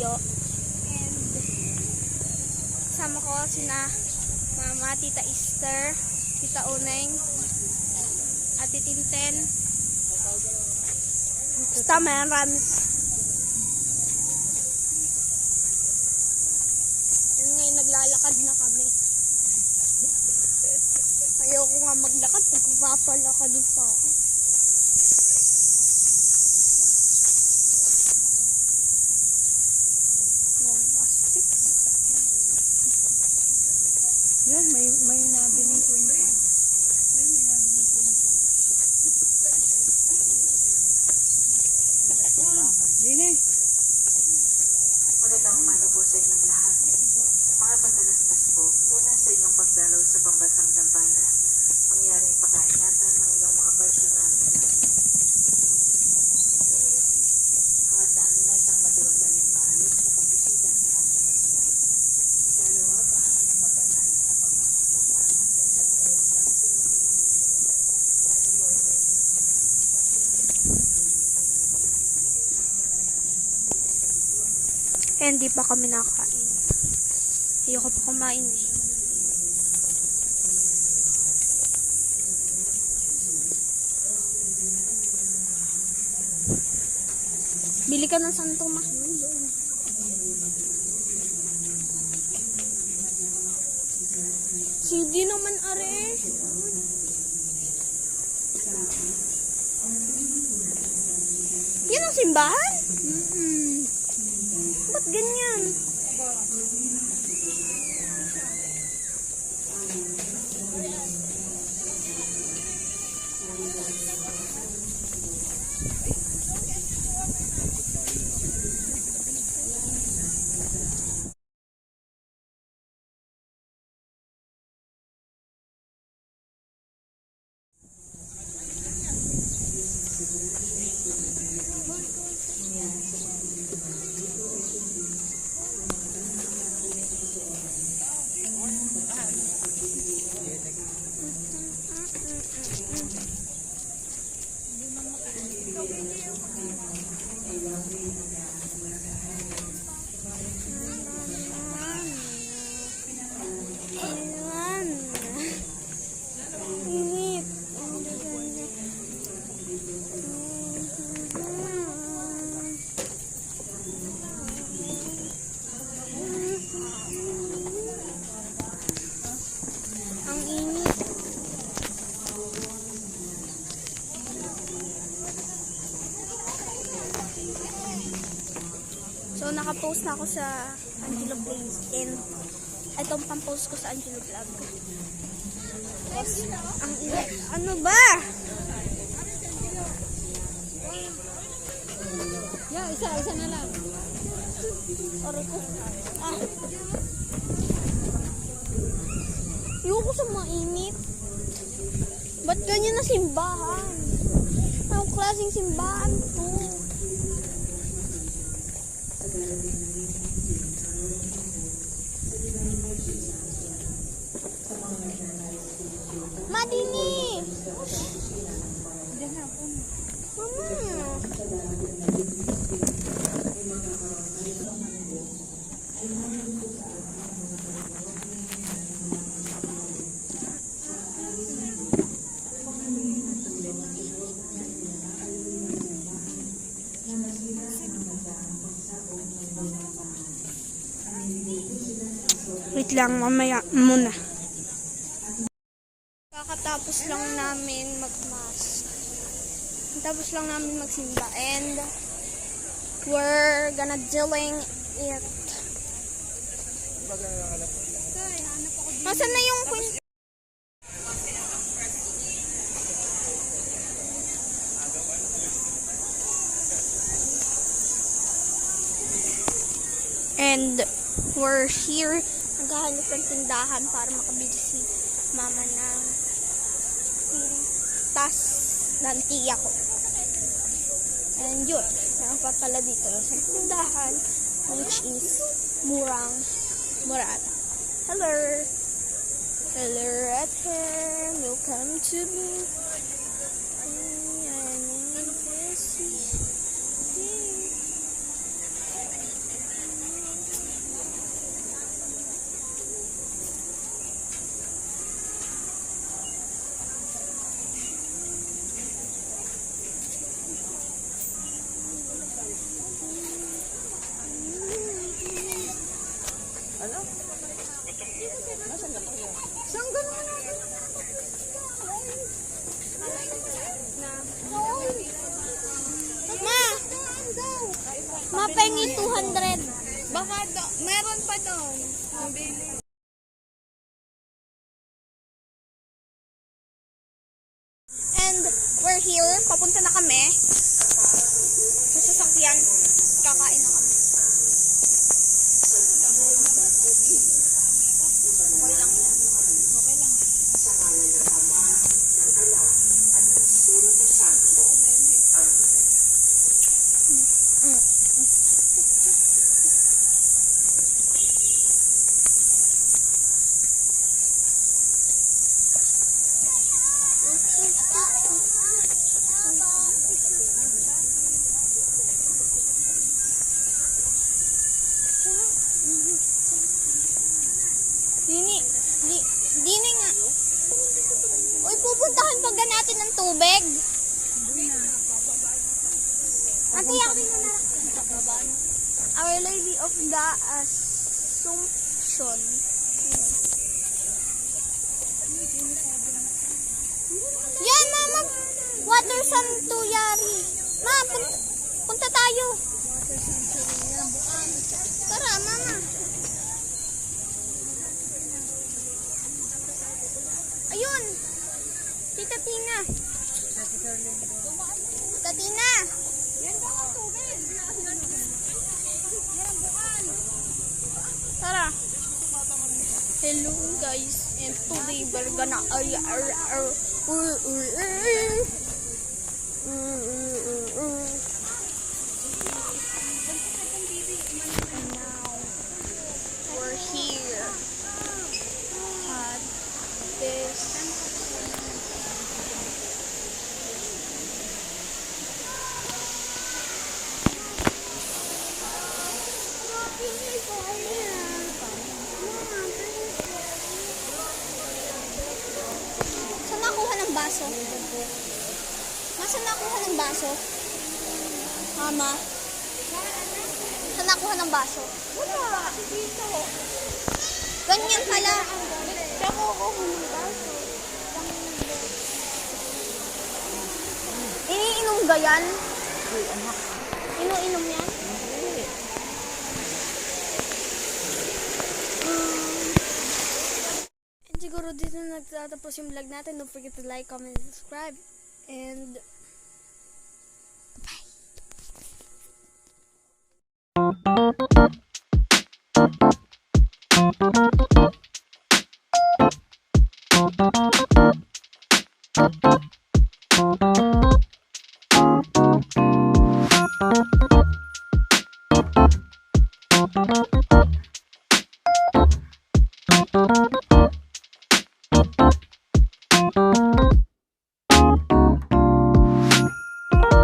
video. And kasama ko sina Mama, Tita Esther, Tita Uneng, Ate Tinten, Stamerans. And ngayon naglalakad na kami. Ayoko nga maglakad, nagpapalakadin pa ako. Yan, may nabiling kwenta. May nabiling kwenta. Dine. Magandang umaga po sa inyong lahat. Mga patalastas po, una sa inyong pagdalaw sa pambansang Dambana, mangyaring pakaingatan ng inyong mga personal na gamit. Hangad namin na isang matiwasaling maayos na pagbisita sa rasa ng mga. Ikalawa, bahagi ng pagkanais sa pambansang Dambana dahil sa tuyang gasto ng Hindi pa kami nakain. Ayoko pa kumain eh. Bili ka ng santo, ma. Hindi naman, are. Yan ang simbahan? Ba't ganyan? So, nakapost na ako sa Angelo Vlog. And, itong pang-post ko sa Angelo Vlog. Tapos, ano ba? Yeah, isa na lang. Aray ko. Ayoko sa mainit. Ba't ganyan na simbahan? Anong klaseng simbahan to? Madini! Wait lang, mamaya muna. Kakatapos lang namin mag-mass. Tapos lang namin magsimba. And we're gonna dealing it. Nasaan na yung queen? And we're here. Naghahanap ng tindahan para makabili si mama ng tas ng tiya ko. And yun, nakapapala dito sa tindahan, which is Murata. Hello! Hello, Ate! Welcome to me. Ano? Nasaan na kayo? Saan ka naman natin? Ma! Ma, pengi 200. Baka meron pa doon. And we're here. Papunta na kami. Sa sasakyan. Kakain na kami. Okay lang yan. Okay lang. Dini nga. Uy, pupuntahan pa ga natin ng tubig. Ate, ako din na. Our Lady of the Assumption. Yan, mama. Water Sanctuary. Ma, punta tayo. Tara, mama. Ayun. Tita Tina. Tita Tina. Tara. Hello guys. And today we're gonna and now we're here at this Saan nakuha ng baso? Saan nakuha ng baso? Mama? Saan nakuha ng baso? Wala. Dito. Ganyan pala. Siya ko ng baso. Iniinom ga yan? Uy, anak. Ino-inom yan? And siguro dito na nagtatapos yung vlog natin. Don't forget to like, comment, and subscribe. And bye.